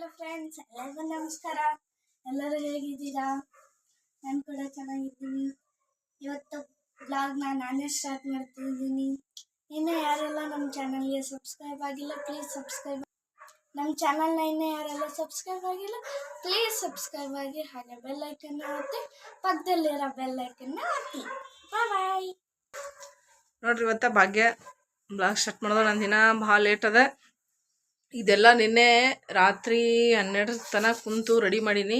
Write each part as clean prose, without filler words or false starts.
Hello friends, ಎಲ್ಲರಿಗೂ ನಮಸ್ಕಾರ. ಎಲ್ಲರೂ ಹೇಗಿದ್ದೀರಾ? ನಾನು ಕೂಡ ಚೆನ್ನಾಗಿದ್ದೀನಿ. ಇವತ್ತು ಬ್ಲಾಗ್ನ ನಾನೇ ಸ್ಟಾರ್ಟ್ ಮಾಡ್ತಿದ್ದೀನಿ. ಇನ್ನೂ ಯಾರೆಲ್ಲ ನಮ್ಮ ಚಾನಲ್ಗೆ ಸಬ್ಸ್ಕ್ರೈಬ್ ಆಗಿಲ್ಲ, ಪ್ಲೀಸ್ ಸಬ್ಸ್ಕ್ರೈಬ್. ನಮ್ಮ ಚಾನಲ್ನ ಇನ್ನೂ ಯಾರೆಲ್ಲ ಸಬ್ಸ್ಕ್ರೈಬ್ ಆಗಿಲ್ಲ, ಪ್ಲೀಸ್ ಸಬ್ಸ್ಕ್ರೈಬ್ ಆಗಿ. ಹಾಗೆ ಬೆಲ್ಲೈಕನ್ನ ಒತ್ತಿ, ಪಕ್ಕದಲ್ಲಿರೋ ಬೆಲ್ಲೈಕನ್ನ ಒತ್ತಿ. ಬಾಯ್. ನೋಡ್ರಿ, ಇವತ್ತ ಭಾಗ್ಯ ಬ್ಲಾಗ್ ಸ್ಟಾರ್ಟ್ ಮಾಡೋದು. ನನ್ನ ದಿನ ಭಾಳ ಲೇಟ್ ಅದ. ಇದೆಲ್ಲ ನಿನ್ನೆ ರಾತ್ರಿ 12 ತನಕ ಕುಂತು ರೆಡಿ ಮಾಡೀನಿ.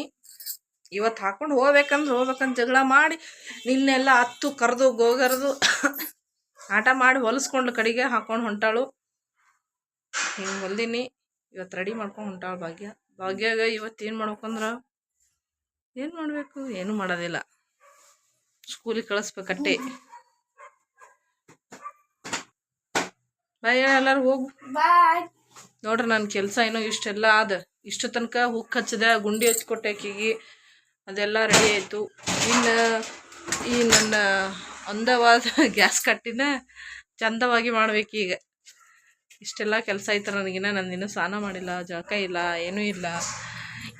ಇವತ್ತು ಹಾಕೊಂಡು ಹೋಗ್ಬೇಕಂತ ಜಗಳ ಮಾಡಿ ನಿನ್ನೆಲ್ಲ ಹತ್ತು ಕರೆದು ಗೋಗರ್ದು ಆಟ ಮಾಡಿ ಹೊಲಿಸ್ಕೊಂಡು ಕಡೆಗೆ ಹಾಕೊಂಡು ಹೊಂಟಾಳು. ಹಿಂಗೆ ಹೊಲ್ದೀನಿ. ಇವತ್ತು ರೆಡಿ ಮಾಡ್ಕೊಂಡು ಹೊಂಟಾಳು ಭಾಗ್ಯಾಗ. ಇವತ್ತು ಏನು ಮಾಡ್ಬೇಕಂದ್ರೆ ಏನು ಮಾಡಬೇಕು, ಏನೂ ಮಾಡೋದಿಲ್ಲ, ಸ್ಕೂಲಿಗೆ ಕಳಿಸ್ಬೇಕಟ್ಟೆ. ಬಾಯ್ ಎಲ್ಲರೂ ಹೋಗು. ಬಾಯ್. ನೋಡ್ರಿ, ನನ್ನ ಕೆಲಸ ಏನೋ ಇಷ್ಟೆಲ್ಲ ಇಷ್ಟು ತನಕ ಹುಕ್ ಹಚ್ಚಿದೆ, ಗುಂಡಿ ಹಚ್ಕೊಟ್ಟೆ ಆಕಿಗೆ, ಅದೆಲ್ಲ ರೆಡಿ ಆಯಿತು. ಇನ್ನು ಈ ನನ್ನ ಅಂದವಾದ ಗ್ಯಾಸ್ ಕಟ್ಟಿನ ಚಂದವಾಗಿ ಮಾಡ್ಬೇಕೀಗ. ಇಷ್ಟೆಲ್ಲ ಕೆಲಸ ಐತೆ ನನಗಿನ್ನ. ನಂದಿನ್ನೂ ಸ್ನಾನ ಮಾಡಿಲ್ಲ, ಜಳಕ ಇಲ್ಲ, ಏನೂ ಇಲ್ಲ.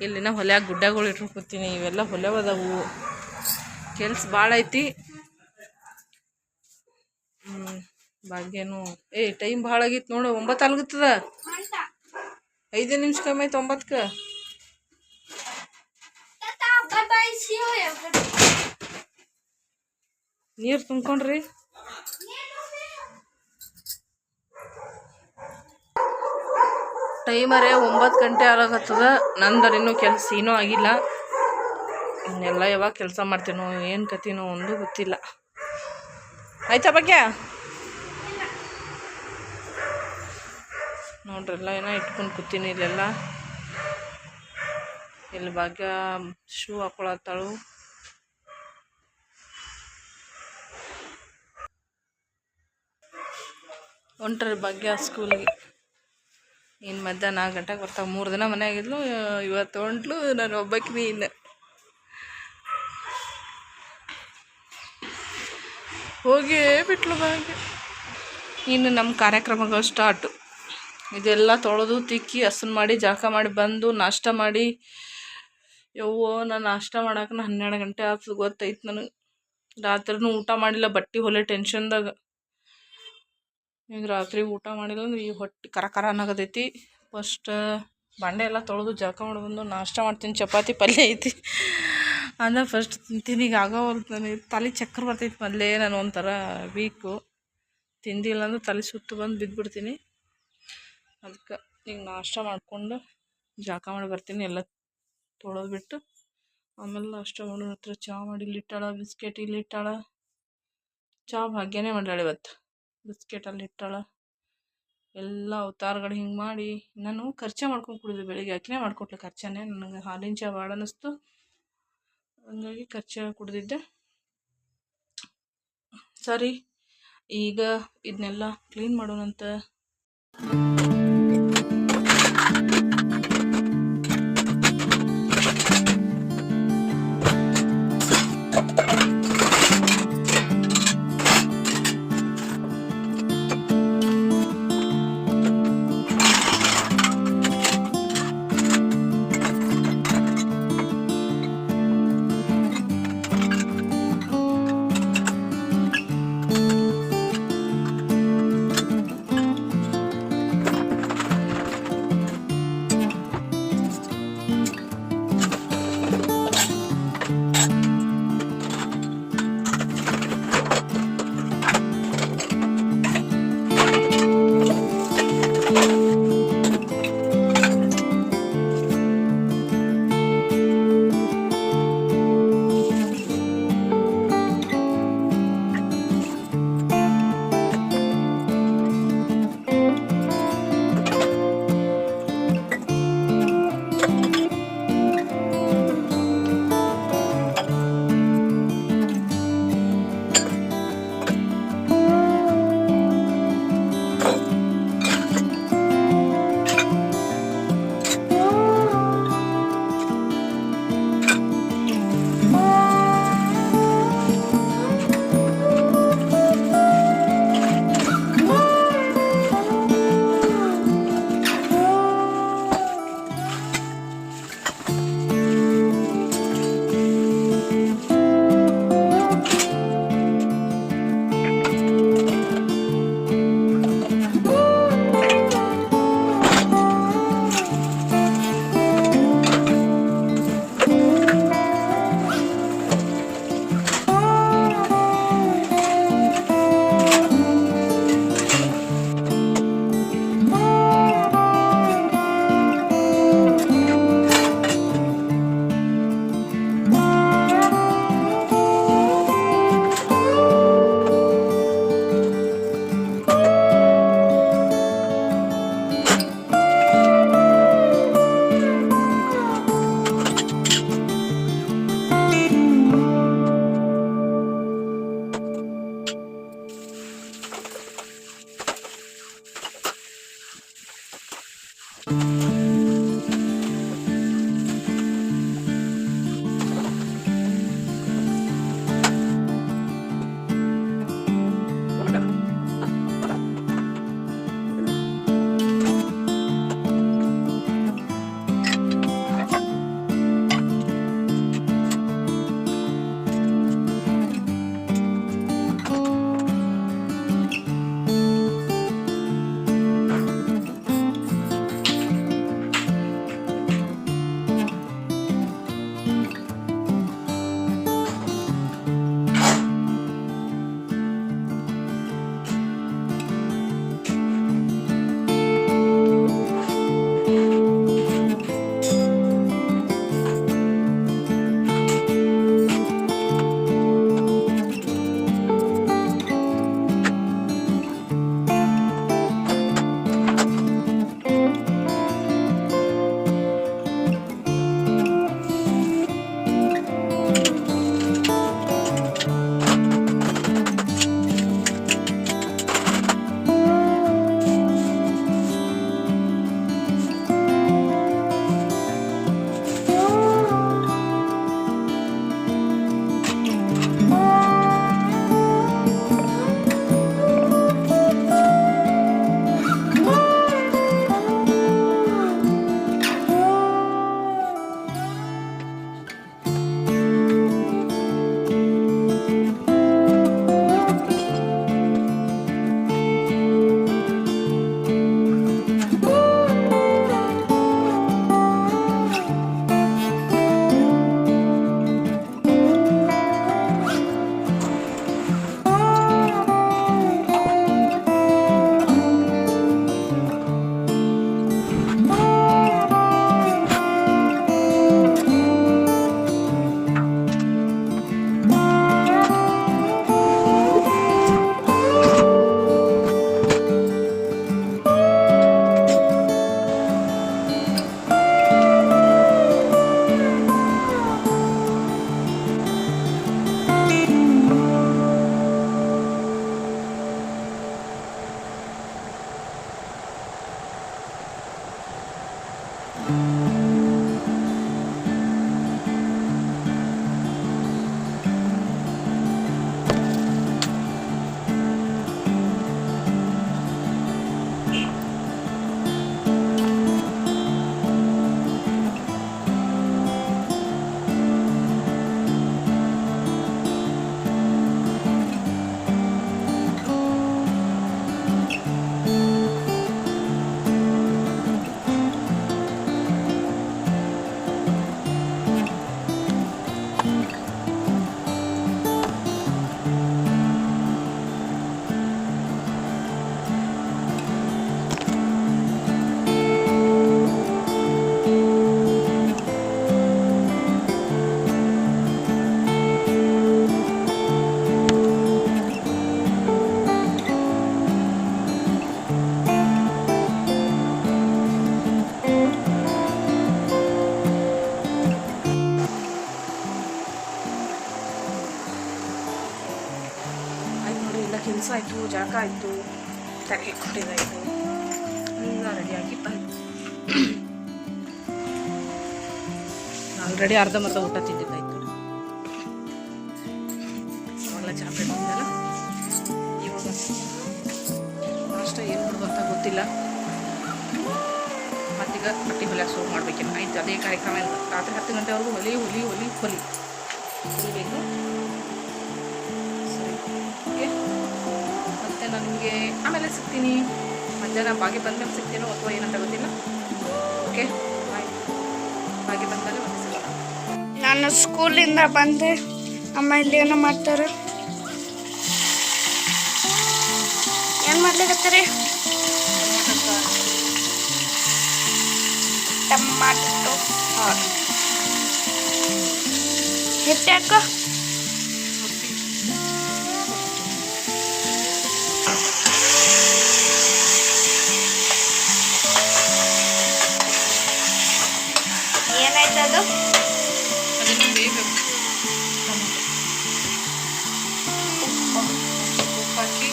ಇಲ್ಲಿನ ಹೊಲ್ಯಾಗ ಗುಡ್ಡಗಳು ಇಟ್ಕೊತೀನಿ. ಇವೆಲ್ಲ ಹೊಲವದವು, ಕೆಲ್ಸ ಭಾಳ ಐತಿ. ಭಾಗ್ಯನು ಟೈಮ್ ಭಾಳ ಆಗಿತ್ತು ನೋಡು. 9 ಆಗ್ತದ. 5 ನಿಮಿಷ ಕಮ್ಮಿ ಆಯ್ತು 9ಕ್ಕೆ. ನೀರು ತುಂಬ್ಕೊಂಡ್ರಿ. ಟೈಮರೇ 9 ಗಂಟೆ ಆಗತ್ತದ. ನಂದರ ಇನ್ನೂ ಕೆಲಸ ಏನೂ ಆಗಿಲ್ಲ. ಇನ್ನೆಲ್ಲ ಯಾವಾಗ ಕೆಲಸ ಮಾಡ್ತೀನೋ ಏನು ಕತೀನೋ ಒಂದು ಗೊತ್ತಿಲ್ಲ. ಆಯ್ತಾ ಭಾಗ್ಯ? ನೋಡ್ರೆಲ್ಲ ಏನೋ ಇಟ್ಕೊಂಡು ಕೂತೀನಿ ಇಲ್ಲೆಲ್ಲ. ಇಲ್ಲಿ ಭಾಗ್ಯ ಶೂ ಹಾಕೊಳತ್ತಾಳು. ಹೊಂಟ್ರಿ ಭಾಗ್ಯ ಸ್ಕೂಲಿಗೆ. ಇನ್ನು ಮಧ್ಯಾಹ್ನ 4 ಗಂಟೆಗೆ ಬರ್ತಾವೆ. 3 ದಿನ ಮನೆಯಾಗಿದ್ಲು, ಇವತ್ತು ಹೊಂಟ್ಲು. ನಾನು ಒಬ್ಬಾಕಿನಿ. ಇನ್ನು ಹೋಗಿ ಬಿಟ್ಲು ಭಾಗ್ಯ. ಇನ್ನು ನಮ್ಮ ಕಾರ್ಯಕ್ರಮಗಳು ಸ್ಟಾರ್ಟು. ಇದೆಲ್ಲ ತೊಳೆದು ತಿಕ್ಕಿ ಹಸನ್ ಮಾಡಿ ಜಳಕ ಮಾಡಿ ಬಂದು ನಾಷ್ಟ ಮಾಡಿ, ಯವ್ವೋ ನಾನು ನಾಷ್ಟ ಮಾಡಕ್ಕೆ 12 ಗಂಟೆ ಆಗ್ತದೆ ಗೊತ್ತೈತೆ ನನಗೆ. ರಾತ್ರಿನೂ ಊಟ ಮಾಡಿಲ್ಲ, ಬಟ್ಟೆ ಹೊಲೆ ಟೆನ್ಷನ್ದಾಗ. ಈಗ ರಾತ್ರಿ ಊಟ ಮಾಡಿಲ್ಲ ಅಂದ್ರೆ ಈ ಹೊಟ್ಟೆ ಕರ ಅನ್ನಗತೈತಿ. ಫಸ್ಟ್ ಬಾಂಡೆ ಎಲ್ಲ ತೊಳೆದು ಜಳಕ ಮಾಡಿ ಬಂದು ನಾಷ್ಟ ಮಾಡ್ತೀನಿ. ಚಪಾತಿ ಪಲ್ಯ ಐತಿ ಅಂದ್ರೆ ಫಸ್ಟ್ ತಿಂತೀನಿ. ಈಗ ಆಗೋವಲ್ತು ನನಗೆ. ತಲೆ ಚಕ್ಕರ್ ಬರ್ತೈತಿ. ಮೊದಲೇ ನಾನು ಒಂಥರ ವೀಕು. ತಿಂದಿಲ್ಲ ಅಂದ್ರೆ ತಲೆ ಸುತ್ತು ಬಂದು ಬಿದ್ದುಬಿಡ್ತೀನಿ. ಅದಕ್ಕೆ ಈಗ ನಾಷ್ಟ ಮಾಡಿಕೊಂಡು ಜಳಕ ಮಾಡಿ ಬರ್ತೀನಿ. ಎಲ್ಲ ತೊಳೆದು ಬಿಟ್ಟು ಆಮೇಲೆ ನಾಷ್ಟ ಮಾಡೋ ಹತ್ರ ಚಹಾ ಮಾಡಿ ಇಲ್ಲಿಟ್ಟಾಳ, ಬಿಸ್ಕೆಟ್ ಇಲ್ಲಿಟ್ಟಾಳ. ಚಹಾ ಭಾಗ್ಯನೇ ಮಾಡ್ಯಾಳ ಇವತ್ತು. ಬಿಸ್ಕೆಟ್ ಅಲ್ಲಿ ಇಟ್ಟಾಳ. ಎಲ್ಲ ಅವತಾರಗಳು ಹಿಂಗೆ ಮಾಡಿ ನಾನು ಖರ್ಚೆ ಮಾಡ್ಕೊಂಡು ಕುಡಿದೆ. ಬೆಳಿಗ್ಗೆ ಅಕ್ಕಿನೇ ಮಾಡ್ಕೊಟ್ಲು ಖರ್ಚನೆ. ನನಗೆ ಹಾಲಿನ ಚಹಾ ಭಾಳ ಅನ್ನಿಸ್ತು, ಹಂಗಾಗಿ ಖರ್ಚೆ ಕುಡ್ದಿದ್ದೆ. ಸರಿ, ಈಗ ಇದನ್ನೆಲ್ಲ ಕ್ಲೀನ್ ಮಾಡೋಣಂತ. ಆಯ್ತು ನೋಡಿ, ಎಲ್ಲ ಕೆಲಸ ಆಯಿತು, ಜಾಗ ಆಯಿತು, ತರಕಾರಿ ಕೊಟ್ಟಿದ್ದಾಯಿತು, ಎಲ್ಲ ರೆಡಿಯಾಗಿ ಬಂದು ಆಲ್ರೆಡಿ ಅರ್ಧಂಬರ್ಧ ಊಟ ತಿಂದಿದ್ದಾಯಿತು. ಅವಾಗಲ ಚಹಾ ಬಿಟ್ಟಿದ್ದಲ್ಲ, ಇವಾಗ ನಾಷ್ಟ ಏನು ಮಾಡೋದು ಅಂತ ಗೊತ್ತಿಲ್ಲ. ಮತ್ತೀಗ ಬಟ್ಟೆ ಹೊಲಿಯೋಕೆ ಶುರು ಮಾಡಬೇಕೇನು. ಆಯ್ತು, ಅದೇ ಕಾರ್ಯಕ್ರಮ ಇಲ್ಲ. ರಾತ್ರಿ 10 ಗಂಟೆವರೆಗೂ ಹೊಲಿಬೇಕು. ಸರಿ, ಓಕೆ. ಮತ್ತು ನಾನು ನಿಮಗೆ ಆಮೇಲೆ ಸಿಗ್ತೀನಿ. ಮಧ್ಯಾಹ್ನ ಬಾಗಿ ಬಂದಮೇಲೆ ಸಿಗ್ತೀನೋ ಅಥವಾ ಏನಂತ ಗೊತ್ತಿಲ್ಲ. ಓಕೆ, ಆಯ್ತು. ಬಾಗಿ ಬಂದಮೇಲೆ ಮತ್ತೆ ಸಿಗೋಣ. ನಾನು ಸ್ಕೂಲಿಂದ ಬಂದೆ. ಅಮ್ಮ ಇಲ್ಲಿ ಏನೋ ಮಾಡ್ತಾರೆ. ಏನು ಮಾಡ್ಲಿಕತ್ತೀರಿ? ಟಮಾಟೋ ಸಾರು. ಹಿಟ್ಟಾಕ ಏನಾಯ್ತದು? ಅದನ್ನು ಬೇಯಬೇಕು. ಉಪ್ಪು ಹಾಕಿ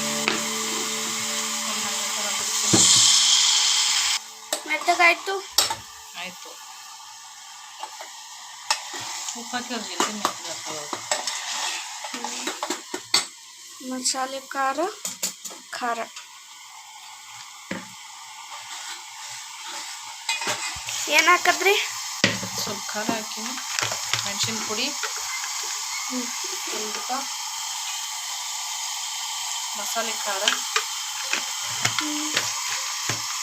ಮೆತ್ತಗಾಯ್ತು. ಆಯಿತು. ಉಪ್ಪು ಹಾಕಿ ಅವ್ರು ಜಲ್ದಿ ಮೆತ್ತಗಾಗ್ತವೆ. ಮಸಾಲೆ ಖಾರ ಏನು ಹಾಕದ್ರಿ? ಸ್ವಲ್ಪ ಖಾರ ಹಾಕಿನಿ, ಮೆಣಸಿನ ಪುಡಿ, ಸ್ವಲ್ಪ ಮಸಾಲೆ ಖಾರ.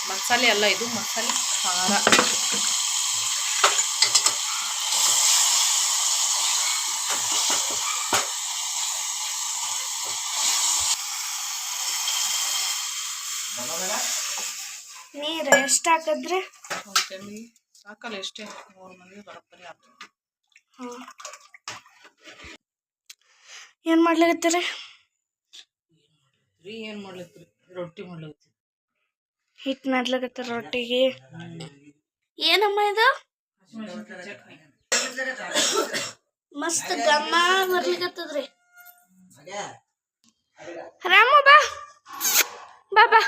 ಮಸಾಲೆ ಅಲ್ಲ ಇದು, ಮಸಾಲೆ ಖಾರ. ನೀರು ಎಷ್ಟು ಹಾಕಿದ್ರಿ? ಒಂದು ಸಾಕಲ್ಲ, ಎಷ್ಟೇ 3 ಮಂದಿ ಬರೋಬ್ಬರಿ ಆಗ್ತದೆ. ಹಾಂ. ಏನು ಮಾಡ್ಲಿಕತ್ತೀರಿ? ಏನು ಮಾಡ್ಲತ್ತೀರಿ? ರೊಟ್ಟಿ ಮಾಡ್ಲತ್ತೀರಿ. ಹಿಟ್ಟು ನಾದ್ಲಿಕತ್ತೀರ ರೊಟ್ಟಿಗೆ? ಏನಮ್ಮ ಇದು? ಮಸ್ತ್ ಘಮ ಬರ್ಲಿಕತ್ತದ್ರಿ. ರಾಮು ಬಾ ಬಾ ಬಾ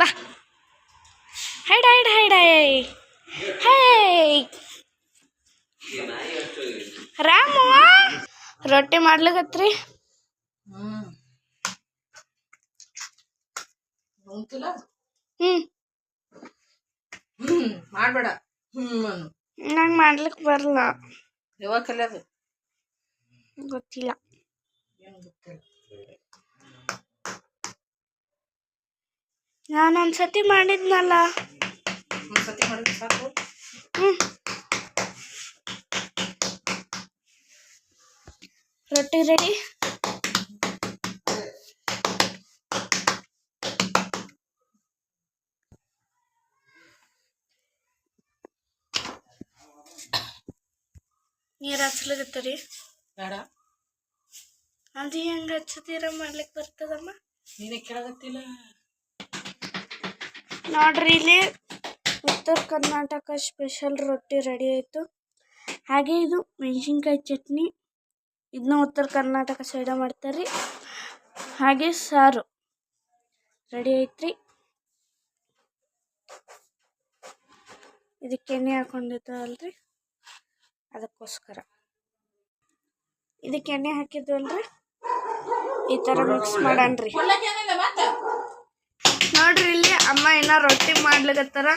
ಬಾ. Hide hide hide high. Ramu ರೊಟ್ಟಿ ಮಾಡ್ಲಿಕತ್ರಿ? ಮಾಡಬೇಡ. ನಂಗೆ ಮಾಡ್ಲಿಕ್ಕೆ ಬರಲ್ಲ. ಯಾವಾಗ ಕಲಿಯೋದು? ಗೊತ್ತಿಲ್ಲ. ಏನು ಗೊತ್ತಿಲ್ಲ. ನಾನು ಒಂದ್ಸತಿ ಮಾಡಿದ್ನಲ್ಲ. ಒಂದ್ಸತಿ ಮಾಡಿದ್ರೆ ಸಾಕು. ರೊಟ್ಟಿ ರೆಡಿ. ನೀರು ಹಚ್ಲಿಕತ್ತೀರಿ? ಬೇಡ. ಅದು ಹೆಂಗೆ ಹಚ್ಚತೀರ? ಮಾಡ್ಲಿಕ್ಕೆ ಬರ್ತದಮ್ಮ? ನೀನೇ ಕೇಳಾಗತ್ತಿಲ್ಲ. ನೋಡ್ರಿ, ಇಲ್ಲಿ ಉತ್ತರ ಕರ್ನಾಟಕ ಸ್ಪೆಷಲ್ ರೊಟ್ಟಿ ರೆಡಿ ಆಯಿತು. ಹಾಗೆ ಇದು ಮೆಣಸಿನ್ಕಾಯಿ ಚಟ್ನಿ, ಇದನ್ನ ಉತ್ತರ ಕರ್ನಾಟಕ ಸೈಡ ಮಾಡ್ತಾರೆ. ಹಾಗೆ ಸಾರು ರೆಡಿ ಐತ್ರಿ. ಇದಕ್ಕೆ ಎಣ್ಣೆ ಹಾಕೊಂಡಿದ್ದವಲ್ರಿ ಅದಕ್ಕೋಸ್ಕರ. ಇದಕ್ಕೆ ಎಣ್ಣೆ ಹಾಕಿದ್ವಲ್ರಿ ಈ ಥರ ಮಿಕ್ಸ್ ಮಾಡಣ್ರಿ. ನೋಡ್ರಿ ಇಲ್ಲಿ ಅಮ್ಮ ಏನೋ ರೊಟ್ಟಿ ಮಾಡ್ಲಿಕತ್ತಾರ.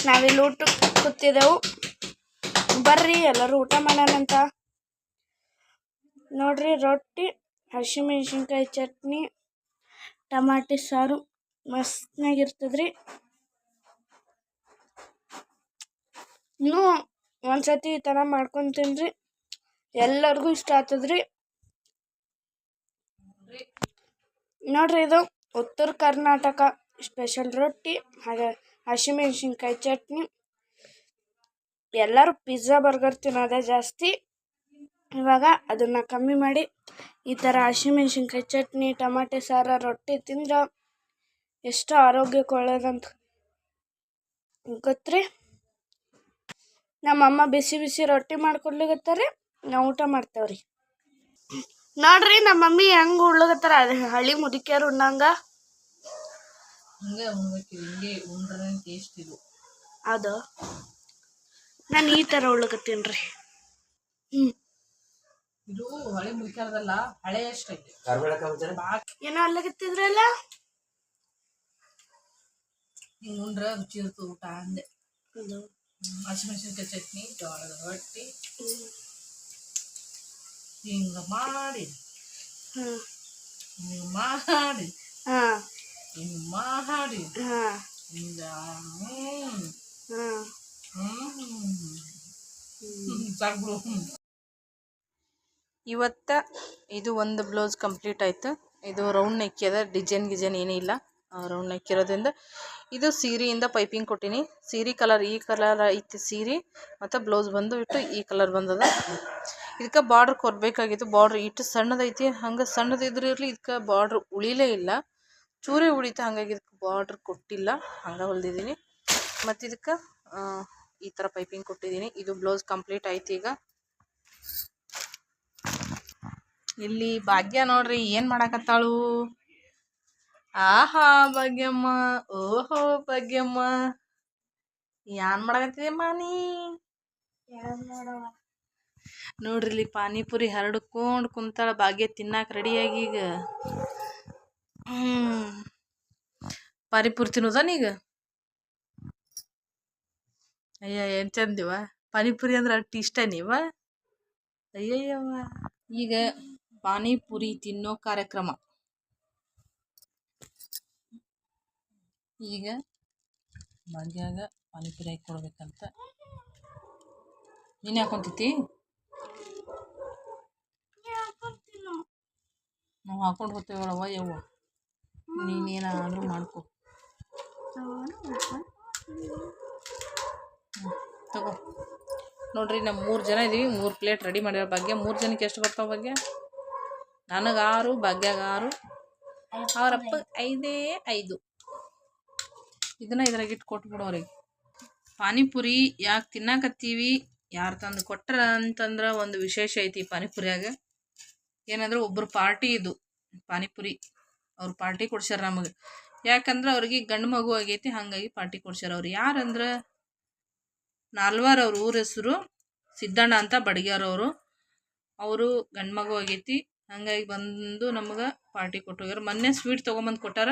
ನಾವಿಲ್ಲಿ ಊಟಕ್ಕೆ ಕೂತಿದ್ದೆವು. ಬರ್ರಿ ಎಲ್ಲರೂ ಊಟ ಮಾಡೋಣಂತ. ನೋಡ್ರಿ ರೊಟ್ಟಿ, ಹಸಿಮೆಣ್ಸಿನ್ಕಾಯಿ ಚಟ್ನಿ, ಟಮಾಟಿ ಸಾರು ಮಸ್ತ್ನಾಗಿರ್ತದ್ರಿ. ನೀವು ಒಂದ್ಸತಿ ಈ ಥರ ಮಾಡ್ಕೊಂಡು ತಿನ್ರಿ, ಎಲ್ಲರಿಗೂ ಇಷ್ಟ ಆಗ್ತದ್ರಿ. ನೋಡ್ರಿ ಇದು ಉತ್ತರ ಕರ್ನಾಟಕ ಸ್ಪೆಷಲ್ ರೊಟ್ಟಿ ಹಾಗೆ ಹಸಿಮೆಣ್ಸಿನ್ಕಾಯಿ ಚಟ್ನಿ. ಎಲ್ಲರೂ ಪಿಜ್ಜಾ ಬರ್ಗರ್ ತಿನ್ನೋದೇ ಜಾಸ್ತಿ. ಇವಾಗ ಅದನ್ನು ಕಮ್ಮಿ ಮಾಡಿ ಈ ಥರ ಹಸಿಮೆಣ್ಸಿನ್ಕಾಯಿ ಚಟ್ನಿ, ಟಮಾಟೆ ಸಾರ, ರೊಟ್ಟಿ ತಿಂದ್ರೆ ಎಷ್ಟು ಆರೋಗ್ಯಕ್ಕೆ ಒಳ್ಳೇದಂತ ಗೊತ್ತ್ರಿ. ನಮ್ಮಮ್ಮ ಬಿಸಿ ಬಿಸಿ ರೊಟ್ಟಿ ಮಾಡ್ಕೊಡ್ಲಿಕತ್ತಾರೆ, ನಾವು ಊಟ ಮಾಡ್ತೇವ್ರಿ. ನೋಡ್ರಿ ನಮ್ಮ ಮಮ್ಮಿ ಹೆಂಗೆ ಉಳ್ಳಗತ್ತಾರ, ಅದು ಹಳ್ಳಿ ಮುದುಕಿಯರು ಉಣ್ಣಂಗ. ಅದು ನಾನು ಈ ಥರ ಉಳ್ಳಗತ್ತೀನಿ. ಇದು ಹಳೆ ಮುಗಿಕಾರದಲ್ಲ, ಹಳೆ ಎಷ್ಟೈತಿ ಏನೋ ಅಲ್ಲಗತ್ತಿದ್ರಲ್ಲ, ಹಿಂಗೆ ಉಂಡ್ರೆ ರುಚಿ ಇರ್ತದೆ ಊಟ ಅಂದೆ. ಹಸಿಮೆಣ್ಸಿನ್ಕಾಯಿ ಚಟ್ನಿ, ಜೋಳದ ರೊಟ್ಟಿ ಹಿಂಗೆ ಮಾಡಿ ಹಿಂಗೆ ಮಾಡಿ ಹಿಂಗೆ ಮಾಡಿ ಹಿಂಗ ಸಾಕ್ಬಿಡು. ಇವತ್ತ ಇದು ಒಂದು ಬ್ಲೌಸ್ ಕಂಪ್ಲೀಟ್ ಆಯ್ತು. ಇದು ರೌಂಡ್ ನೆಕ್ ಅದ, ಡಿಸೈನ್ ಏನೂ ಇಲ್ಲ. ರೌಂಡ್ ನೆಕ್ ಇರೋದ್ರಿಂದ ಇದು ಸೀರೆಯಿಂದ ಪೈಪಿಂಗ್ ಕೊಟ್ಟಿನಿ. ಸೀರೆ ಕಲರ್ ಈ ಕಲರ್ ಐತಿ ಸೀರೆ, ಮತ್ತು ಬ್ಲೌಸ್ ಬಂದು ಇಟ್ಟು ಈ ಕಲರ್ ಬಂದದ. ಇದಕ್ಕೆ ಬಾರ್ಡ್ರ್ ಕೊಡಬೇಕಾಗಿತ್ತು. ಬಾರ್ಡ್ರ್ ಇಟ್ಟು ಸಣ್ಣದೈತಿ, ಹಂಗೆ ಸಣ್ಣದಿದ್ರೆ ಇರಲಿ, ಇದಕ್ಕೆ ಬಾರ್ಡ್ರ್ ಉಳಿಲೇ ಇಲ್ಲ, ಚೂರೇ ಉಳಿತು. ಹಾಗಾಗಿ ಇದಕ್ಕೆ ಬಾರ್ಡ್ರ್ ಕೊಟ್ಟಿಲ್ಲ, ಹಂಗೆ ಹೊಲ್ದಿದ್ದೀನಿ. ಮತ್ತು ಇದಕ್ಕೆ ಈ ಥರ ಪೈಪಿಂಗ್ ಕೊಟ್ಟಿದ್ದೀನಿ. ಇದು ಬ್ಲೌಸ್ ಕಂಪ್ಲೀಟ್ ಆಯ್ತು. ಈಗ ಇಲ್ಲಿ ಭಾಗ್ಯ ನೋಡ್ರಿ ಏನು ಮಾಡಕತ್ತಾಳು. ಆಹಾ ಭಾಗ್ಯಮ್ಮ, ಓಹೋ ಭಾಗ್ಯಮ್ಮ, ಏನ್ ಮಾಡಕತ್ತಿದೆಮ್ಮ ನೀ? ನೋಡ್ರಿ ಇಲ್ಲಿ ಪಾನಿಪುರಿ ಹರಡ್ಕೊಂಡು ಕುಂತಾಳ ಭಾಗ್ಯ, ತಿನ್ನಾಕ ರೆಡಿಯಾಗಿ. ಈಗ ಪಾನಿಪುರಿ ತಿನ್ನೋದ ನೀಗ? ಅಯ್ಯ ಏನು ಚಂದಿವ, ಪಾನಿಪುರಿ ಅಂದ್ರೆ ಅಷ್ಟು ಇಷ್ಟ ನೀವ? ಅಯ್ಯಯ್ಯವ್ವ. ಈಗ ಪಾನಿಪುರಿ ತಿನ್ನೋ ಕಾರ್ಯಕ್ರಮ. ಈಗ ಭಾಗ್ಯಾಗ ಪಾನಿಪುರಿ ಹಾಕಿ ಕೊಡ್ಬೇಕಂತ. ನೀನು ಹಾಕೊಂತೈತಿ? ನಾವು ಹಾಕೊಂಡು ಹೋಗ್ತೇವಳವ ಯವ್ವ, ನೀನೇನಾದರೂ ಮಾಡ್ಕೊ. ತಗೋ. ನೋಡ್ರಿ ನಮ್ಮ 3 ಜನ ಇದೀವಿ, 3 ಪ್ಲೇಟ್ ರೆಡಿ ಮಾಡ್ಯಾರ ಭಾಗ್ಯ. 3 ಜನಕ್ಕೆ ಎಷ್ಟು ಬರ್ತಾವ ಭಾಗ್ಯ? ನನಗೆ 6, ಭಾಗ್ಯಾಗ 6, ಅವರಪ್ಪ 5. ಇದನ್ನ ಇದ್ರಾಗ ಇಟ್ಟು ಕೊಟ್ಬಿಡೋರಿಗೆ. ಪಾನಿಪುರಿ ಯಾಕೆ ತಿನ್ನಾಕತ್ತೀವಿ, ಯಾರು ತಂದು ಕೊಟ್ರ ಅಂತಂದ್ರೆ ಒಂದು ವಿಶೇಷ ಐತಿ ಪಾನಿಪುರಿಯಾಗ. ಏನಂದ್ರೆ ಒಬ್ಬರು ಪಾರ್ಟಿ ಇದು ಪಾನಿಪುರಿ, ಅವ್ರು ಪಾರ್ಟಿ ಕೊಡ್ಸ್ಯಾರ ನಮಗೆ. ಯಾಕಂದ್ರೆ ಅವ್ರಿಗೆ ಗಂಡು ಮಗು ಆಗೈತಿ, ಹಾಗಾಗಿ ಪಾರ್ಟಿ ಕೊಡ್ಸ್ಯಾರ. ಅವ್ರು ಯಾರಂದ್ರೆ ನಾಲ್ವಾರ್, ಅವ್ರ ಊರ ಹೆಸರು ಸಿದ್ದಣ್ಣ ಅಂತ, ಬಡಗ್ಯಾರವರು. ಅವರು ಗಂಡು ಮಗು ಆಗೈತಿ, ಹಂಗಾಗಿ ಬಂದು ನಮ್ಗೆ ಪಾರ್ಟಿ ಕೊಟ್ಟು ಹೋಗ್ಯಾರ. ಮೊನ್ನೆ ಸ್ವೀಟ್ ತೊಗೊಂಬಂದು ಕೊಟ್ಟಾರ,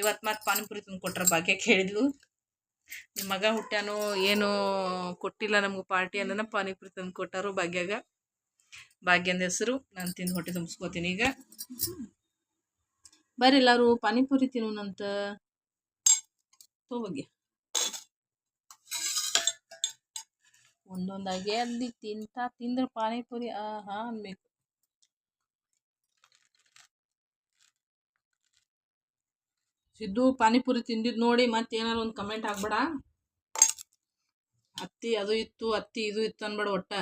ಇವತ್ತು ಮತ್ತೆ ಪಾನಿಪುರಿ ತಂದು ಕೊಟ್ಟಾರ. ಭಾಗ್ಯ ಕೇಳಿದ್ಲು, ನಿಮ್ಮ ಮಗ ಹುಟ್ಟ್ಯಾನೋ ಏನೋ ಕೊಟ್ಟಿಲ್ಲ ನಮ್ಗೆ ಪಾರ್ಟಿ ಅನ್ನೋನ ಪಾನಿಪುರಿ ತಂದು ಕೊಟ್ಟಾರು ಭಾಗ್ಯಾಗ. ಭಾಗ್ಯಂದ ಹೆಸರು. ನಾನು ತಿಂದು ಹೊಟ್ಟೆ ತುಂಬಿಸ್ಕೋತೀನಿ. ಈಗ ಬರ್ರಿ ಎಲ್ಲರೂ ಪಾನಿಪುರಿ ತಿನ್ನೋಣಂತ. ಭಾಗ್ಯ ಒಂದೊಂದಾಗಿ ಅಲ್ಲಿ ತಿಂದ್ರೆ ಪಾನಿಪುರಿ ಆಹಾ ಅನ್ಬೇಕು. ಸಿದ್ದು ಪಾನಿಪುರಿ ತಿಂದಿದ್ದು ನೋಡಿ ಮತ್ತೆ ಏನಾರು ಒಂದು ಕಮೆಂಟ್ ಆಗ್ಬೇಡ. ಅತ್ತಿ ಅದು ಇತ್ತು, ಅತ್ತಿ ಇದು ಇತ್ತು ಅನ್ಬೇಡ. ಒಟ್ಟ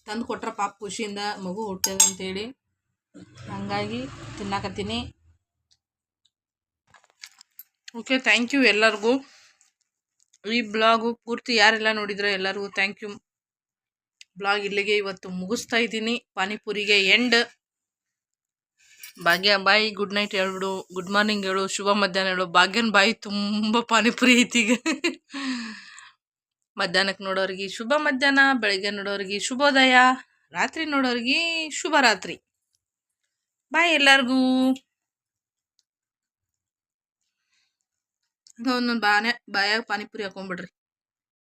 ತಂದು ಕೊಟ್ರ ಪಾಪ ಖುಷಿಯಿಂದ, ಮಗು ಹುಟ್ಟ್ಯದ ಅಂತೇಳಿ, ಹಂಗಾಗಿ ತಿನ್ನಾಕತ್ತೀನಿ. ಓಕೆ, ಥ್ಯಾಂಕ್ ಯು ಎಲ್ಲರಿಗೂ. ಈ ಬ್ಲಾಗು ಪೂರ್ತಿ ಯಾರೆಲ್ಲ ನೋಡಿದ್ರೆ ಎಲ್ಲರಿಗೂ ಥ್ಯಾಂಕ್ ಯು. ಬ್ಲಾಗ್ ಇಲ್ಲಿಗೆ ಇವತ್ತು ಮುಗಿಸ್ತಾ ಇದ್ದೀನಿ. ಪಾನಿಪುರಿಗೆ ಎಂಡ್. ಭಾಗ್ಯ ಬಾಯಿ ಗುಡ್ ನೈಟ್ ಹೇಳ್ಬಿಡು, ಗುಡ್ ಮಾರ್ನಿಂಗ್ ಹೇಳು, ಶುಭ ಮಧ್ಯಾಹ್ನ ಹೇಳು. ಭಾಗ್ಯನ ಬಾಯಿ ತುಂಬ ಪಾನಿಪುರಿ ಐತಿ ಈಗ. ಮಧ್ಯಾಹ್ನಕ್ಕೆ ನೋಡೋರಿಗೆ ಶುಭ ಮಧ್ಯಾಹ್ನ, ಬೆಳಗ್ಗೆ ನೋಡೋರಿಗೆ ಶುಭೋದಯ, ರಾತ್ರಿ ನೋಡೋರಿಗೆ ಶುಭ ರಾತ್ರಿ. ಬಾಯ್ ಎಲ್ಲರಿಗೂ. ಒಂದೊಂದು ಬಾಯಾಗ ಪಾನಿಪುರಿ ಹಾಕೊಂಡ್ಬಿಡ್ರಿ.